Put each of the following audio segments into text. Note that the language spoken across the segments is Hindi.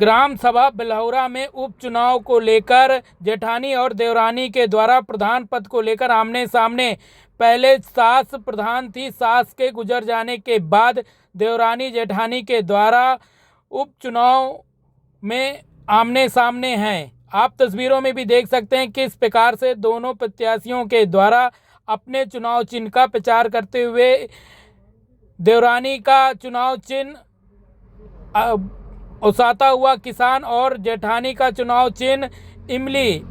ग्राम सभा बिल्हौरा में उपचुनाव को लेकर जेठानी और देवरानी के द्वारा प्रधान पद को लेकर आमने सामने। पहले सास प्रधान थी, सास के गुजर जाने के बाद देवरानी जेठानी के द्वारा उपचुनाव में आमने सामने हैं। आप तस्वीरों में भी देख सकते हैं किस प्रकार से दोनों प्रत्याशियों के द्वारा अपने चुनाव चिन्ह का प्रचार करते हुए देवरानी का चुनाव चिन्ह उसाता हुआ किसान और जेठानी का चुनाव चिन्ह इमली,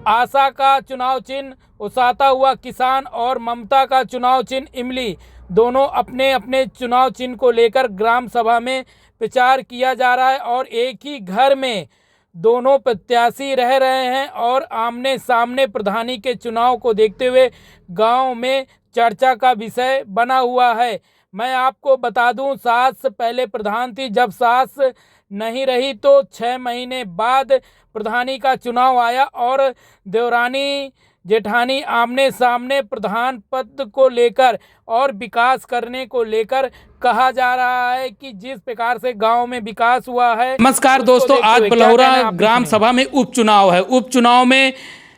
आशा का चुनाव चिन्ह उसाता हुआ किसान और ममता का चुनाव चिन्ह इमली, दोनों अपने अपने चुनाव चिन्ह को लेकर ग्राम सभा में प्रचार किया जा रहा है और एक ही घर में दोनों प्रत्याशी रह रहे हैं और आमने सामने प्रधानी के चुनाव को देखते हुए गांव में चर्चा का विषय बना हुआ है। मैं आपको बता दूं, सास पहले प्रधान थी। जब सास नहीं रही तो 6 महीने बाद प्रधानी का चुनाव आया और देवरानी जेठानी आमने सामने प्रधान पद को लेकर और विकास करने को लेकर कहा जा रहा है कि जिस प्रकार से गांव में विकास हुआ है। नमस्कार दोस्तों, आज बिल्हौरा ग्राम सभा में उपचुनाव है। उपचुनाव में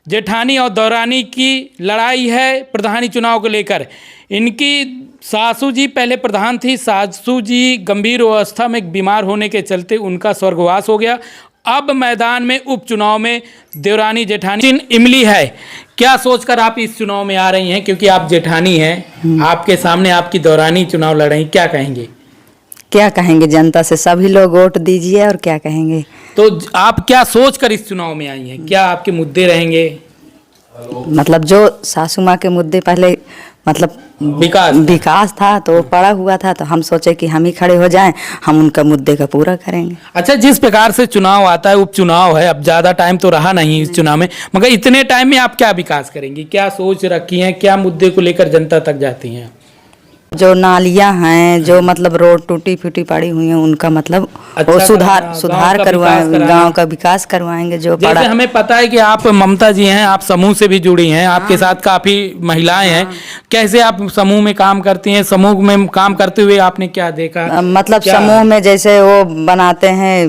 जेठानी और देवरानी की लड़ाई है प्रधानी चुनाव को लेकर। इनकी सासू जी पहले प्रधान थी। सासू जी गंभीर अवस्था में बीमार होने के चलते उनका स्वर्गवास हो गया। अब मैदान में उपचुनाव में देवरानी जेठानी चिन्ह इमली है। क्या सोचकर आप इस चुनाव में आ रही हैं? क्योंकि आप जेठानी हैं, आपके सामने आपकी देवरानी चुनाव लड़ रही, क्या कहेंगे? क्या कहेंगे, जनता से सभी लोग वोट दीजिए और क्या कहेंगे। तो आप क्या सोचकर इस चुनाव में आई हैं? क्या आपके मुद्दे रहेंगे? मतलब जो सासू माँ के मुद्दे पहले मतलब विकास था तो वो पड़ा हुआ था, तो हम सोचे कि हम ही खड़े हो जाएं, हम उनका मुद्दे का पूरा करेंगे। अच्छा, जिस प्रकार से चुनाव आता है, उपचुनाव है, अब ज़्यादा टाइम तो रहा नहीं इस चुनाव में, मगर इतने टाइम में आप क्या विकास करेंगी? क्या सोच रखी हैं? क्या मुद्दे को लेकर जनता तक जाती हैं? जो नालियां हैं, जो मतलब रोड टूटी फूटी पड़ी हुई हैं, उनका मतलब वो सुधार करवाएंगे, गांव का विकास करवाएंगे। जो जैसे हमें पता है कि आप ममता जी हैं, आप समूह से भी जुड़ी हैं, आपके साथ काफी महिलाएं हैं। कैसे आप समूह में काम करती हैं? समूह में काम करते हुए आपने क्या देखा? मतलब समूह में जैसे वो बनाते हैं,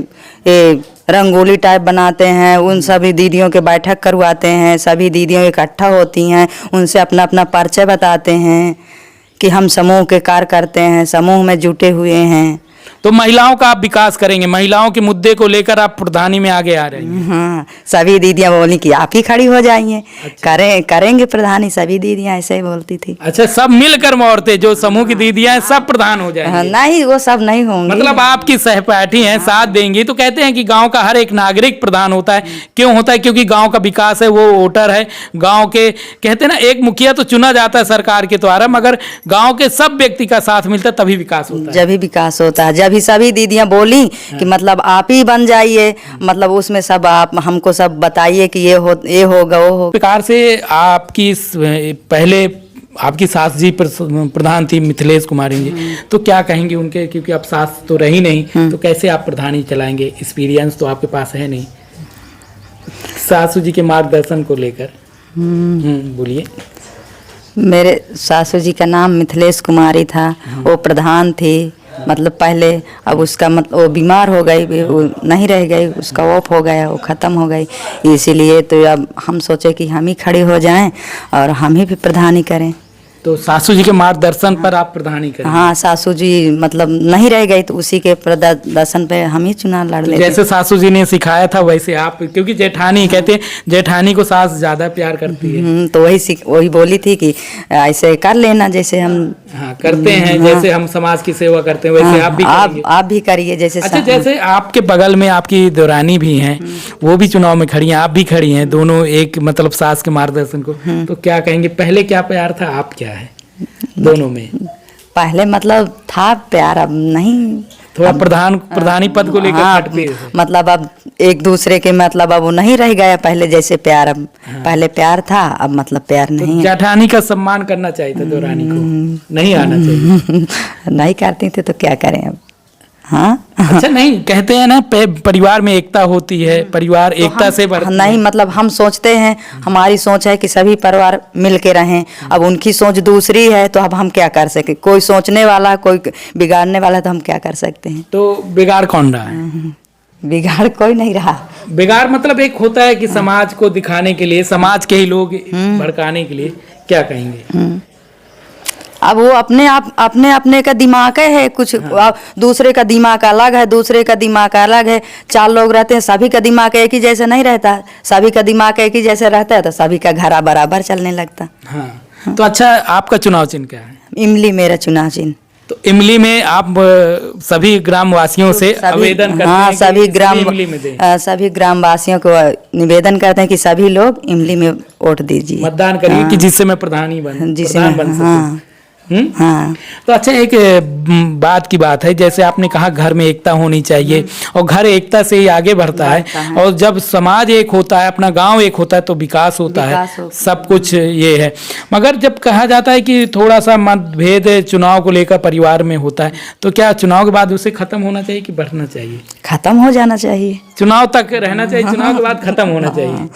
ये रंगोली टाइप बनाते हैं, उन सभी दीदियों के बैठक करवाते हैं, सभी दीदियों इकट्ठा होती हैं, उनसे अपना अपना परिचय बताते हैं कि हम समूह के कार्य करते हैं, समूह में जुटे हुए हैं। तो महिलाओं का आप विकास करेंगे, महिलाओं के मुद्दे को लेकर आप प्रधानी में आगे आ रहे हैं। हाँ, सभी दीदियाँ बोली कि आप ही खड़ी हो जाइए। अच्छा। करेंगे प्रधानी, सभी दीदियाँ ऐसे ही बोलती थी। अच्छा, सब मिलकर औरतें जो समूह की दीदियाँ हैं सब प्रधान हो जाएंगे? हाँ, नहीं, वो सब नहीं होंगे। मतलब आपकी सहपाठी हैं, साथ देंगी। तो कहते हैं कि गांव का हर एक नागरिक प्रधान होता है। क्यों होता है? क्योंकि गांव का विकास है, वो वोटर है। गांव के कहते हैं ना, एक मुखिया तो चुना जाता है सरकार के द्वारा, मगर गांव के सब व्यक्ति का साथ मिलता है तभी विकास होता है। जब भी विकास होता है, जब भी सभी दीदियां बोली कि मतलब आप ही बन जाइए, मतलब उसमें सब आप हमको सब बताइए कि ये होगा वो हो। प्रकार से आपकी पहले आपकी सास जी प्रधान थी, मिथिलेश कुमारी जी, तो क्या कहेंगे उनके? क्योंकि अब सास तो रही नहीं, तो कैसे आप प्रधानी चलाएंगे? एक्सपीरियंस तो आपके पास है नहीं सासू जी के मार्गदर्शन को लेकर। बोलिए। मेरे सासू जी का नाम मिथिलेश कुमारी था, वो प्रधान थी। मतलब पहले, अब उसका मतलब वो बीमार हो गई, वो नहीं रह गई, उसका ऑफ हो गया, वो ख़त्म हो गई। इसीलिए तो अब हम सोचे कि हम ही खड़े हो जाएं और हम ही भी प्रधानी करें। तो सासू जी के मार्गदर्शन पर आप प्रधानी करें? हाँ, सासू जी मतलब नहीं रह गई तो उसी के प्रदर्शन पे हम ही चुनाव लड़ लेते। जैसे सासू जी ने सिखाया था वैसे आप, क्योंकि जेठानी कहते हैं जेठानी को सास ज्यादा प्यार करती है, तो वही बोली थी कि ऐसे कर लेना जैसे हम करते हैं। जैसे हम समाज की सेवा करते हैं वैसे आप भी करिए जैसे। अच्छा, जैसे आपके बगल में आपकी देवरानी भी हैं, वो भी चुनाव में खड़ी हैं, आप भी खड़ी हैं, दोनों एक मतलब सास के मार्गदर्शन को। तो क्या कहेंगे, पहले क्या प्यार था, आप क्या है दोनों में? पहले मतलब था प्यार, अब नहीं। थोड़ा प्रधानी पद को लेकर खटपी मतलब अब एक दूसरे के मतलब अब वो नहीं रह गया पहले जैसे प्यार। अब पहले प्यार था, अब मतलब प्यार नहीं है। जेठानी का सम्मान करना चाहिए था, देवरानी को नहीं आना चाहिए। नहीं करती थी तो क्या करें अब। हाँ, अच्छा, नहीं कहते हैं ना परिवार में एकता होती है, परिवार तो एकता से नहीं, मतलब हम सोचते हैं, हमारी सोच है कि सभी परिवार मिल के रहें। अब उनकी सोच दूसरी है, तो अब हम क्या कर सके? कोई सोचने वाला, कोई बिगाड़ने वाला, तो हम क्या कर सकते हैं? तो बिगाड़ कौन रहा है? बिगाड़ कोई नहीं रहा। बिगाड़ मतलब एक होता है कि समाज को दिखाने के लिए, समाज के ही लोग भड़काने के लिए, क्या कहेंगे? अब वो अपने अपने का दिमाग है कुछ। अब दूसरे का दिमाग अलग है, दूसरे का दिमाग अलग है। 4 लोग रहते हैं, सभी का दिमाग एक ही जैसे नहीं रहता। सभी का दिमाग एक ही जैसे रहता है तो सभी का घरा बराबर चलने लगता। हाँ, तो अच्छा, आपका चुनाव चिन्ह क्या है? इमली मेरा चुनाव चिन्ह। तो इमली में आप सभी ग्रामवासियों से आवेदन करते हाँ, हैं कि इमली में दें? सभी ग्रामवासियों को निवेदन करते हैं कि सभी लोग इमली में वोट दीजिए, मतदान करिए कि जिससे मैं प्रधान बन सकूं। हाँ। हाँ। तो अच्छा, एक बात की बात है, जैसे आपने कहा घर में एकता होनी चाहिए और घर एकता से ही आगे बढ़ता है। और जब समाज एक होता है, अपना गांव एक होता है तो विकास होता है, सब कुछ ये है। मगर जब कहा जाता है कि थोड़ा सा मतभेद चुनाव को लेकर परिवार में होता है, तो क्या चुनाव के बाद उसे खत्म होना चाहिए कि बढ़ना चाहिए? खत्म हो जाना चाहिए, चुनाव तक रहना चाहिए, चुनाव के बाद खत्म होना चाहिए।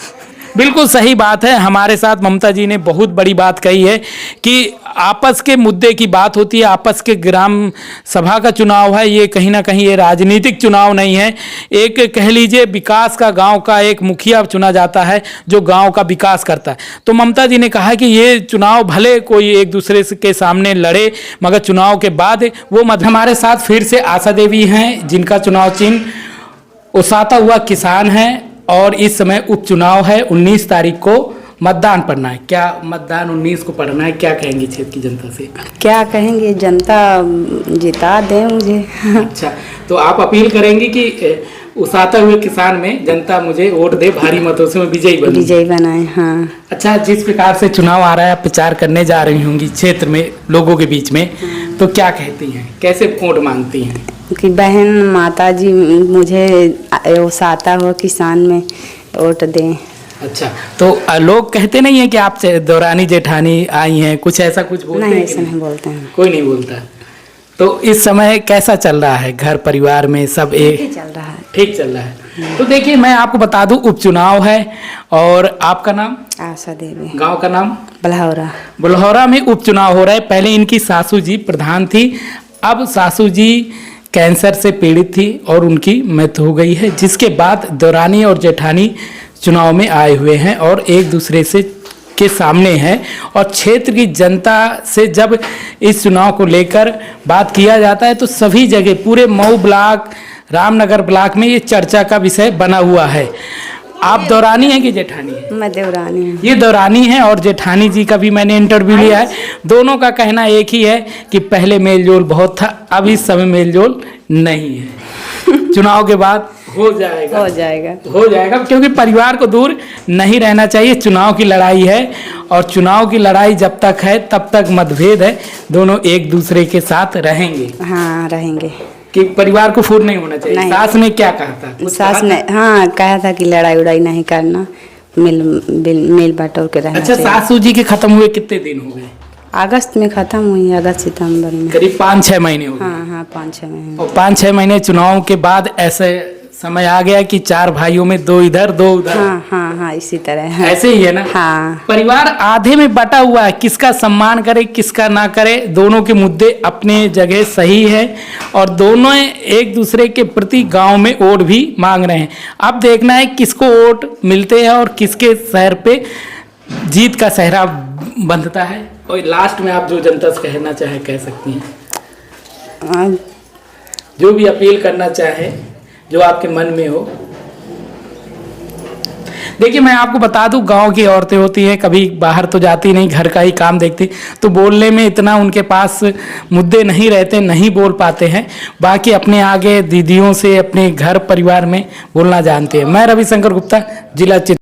बिल्कुल सही बात है। हमारे साथ ममता जी ने बहुत बड़ी बात कही है कि आपस के मुद्दे की बात होती है, आपस के ग्राम सभा का चुनाव है, ये कहीं ना कहीं ये राजनीतिक चुनाव नहीं है। एक कह लीजिए विकास का, गांव का एक मुखिया चुना जाता है जो गांव का विकास करता है। तो ममता जी ने कहा कि ये चुनाव भले कोई एक दूसरे के सामने लड़े, मगर चुनाव के बाद वो हमारे साथ फिर से आशा देवी हैं, जिनका चुनाव चिन्ह उसाता हुआ किसान है और इस समय उपचुनाव है। 19 तारीख को मतदान पड़ना है। क्या मतदान 19 को पड़ना है? क्या कहेंगे क्षेत्र की जनता से? क्या कहेंगे, जनता जिता दे मुझे। अच्छा, तो आप अपील करेंगे कि उसाता हुए किसान में जनता मुझे वोट दे, भारी मतों से मैं विजयी बनाए। हाँ। अच्छा, जिस प्रकार से चुनाव आ रहा है, आप प्रचार करने जा रही होंगी क्षेत्र में लोगों के बीच में, तो क्या कहती हैं, कैसे वोट मांगती हैं? कि बहन माता जी मुझे उसाता हुआ किसान में वोट दें। अच्छा, तो लोग कहते नहीं है कि आप दौरानी जेठानी आई हैं, कुछ ऐसा कुछ बोलते हैं? नहीं, ऐसा नहीं बोलते हैं, कोई नहीं बोलता। तो इस समय कैसा चल रहा है घर परिवार में? सब एक चल रहा है, ठीक चल रहा है। तो देखिए, मैं आपको बता दूं, उपचुनाव है और आपका नाम? आशा देवी। गांव का नाम? बलहौरा। बलहौरा में उपचुनाव हो रहा है। पहले इनकी सासू जी प्रधान थी, अब सासू जी कैंसर से पीड़ित थी और उनकी मृत्यु हो गई है, जिसके बाद दौरानी और जेठानी चुनाव में आए हुए हैं और एक दूसरे से के सामने है। और क्षेत्र की जनता से जब इस चुनाव को लेकर बात किया जाता है तो सभी जगह, पूरे मऊ ब्लॉक, रामनगर ब्लॉक में ये चर्चा का विषय बना हुआ है। आप दौरानी हैं कि जेठानी हैं? मैं दौरानी हूँ। ये दौरानी है और जेठानी जी का भी मैंने इंटरव्यू लिया है। दोनों का कहना एक ही है कि पहले मेलजोल बहुत था, अब इस समय मेलजोल नहीं है। चुनाव के बाद हो जाएगा, क्योंकि परिवार को दूर नहीं रहना चाहिए। चुनाव की लड़ाई है और चुनाव की लड़ाई जब तक है तब तक मतभेद है, दोनों एक दूसरे के साथ रहेंगे। हाँ, रहेंगे। कि परिवार को फूट नहीं होना चाहिए। सास ने क्या कहा था? सास ने हाँ कहा था कि लड़ाई उड़ाई नहीं करना, मिल बांटों के रहना। अच्छा, सासू जी के खत्म हुए कितने दिन हो गए? अगस्त में खत्म हुई, अगस्त सितंबर में, करीब 5-6 महीने हो गए। हाँ, 5-6 महीने। और 5-6 महीने चुनाव के बाद ऐसे समय आ गया कि 4 भाइयों में 2 इधर 2 उधर। हाँ, इसी तरह ऐसे ही है ना? हाँ। परिवार आधे में बटा हुआ है, किसका सम्मान करे किसका ना करे। दोनों के मुद्दे अपने जगह सही है और दोनों एक दूसरे के प्रति गांव में वोट भी मांग रहे हैं। अब देखना है किसको वोट मिलते हैं और किसके शहर पे जीत का सहरा बंधता है। और लास्ट में आप जो जनता से कहना चाहे कह सकती हैं, जो भी अपील करना चाहे, जो आपके मन में हो। देखिए, मैं आपको बता दूं, गांव की औरतें होती हैं, कभी बाहर तो जाती नहीं, घर का ही काम देखती, तो बोलने में इतना उनके पास मुद्दे नहीं रहते, नहीं बोल पाते हैं। बाकी अपने आगे दीदियों से अपने घर परिवार में बोलना जानते हैं। मैं रविशंकर गुप्ता, जिला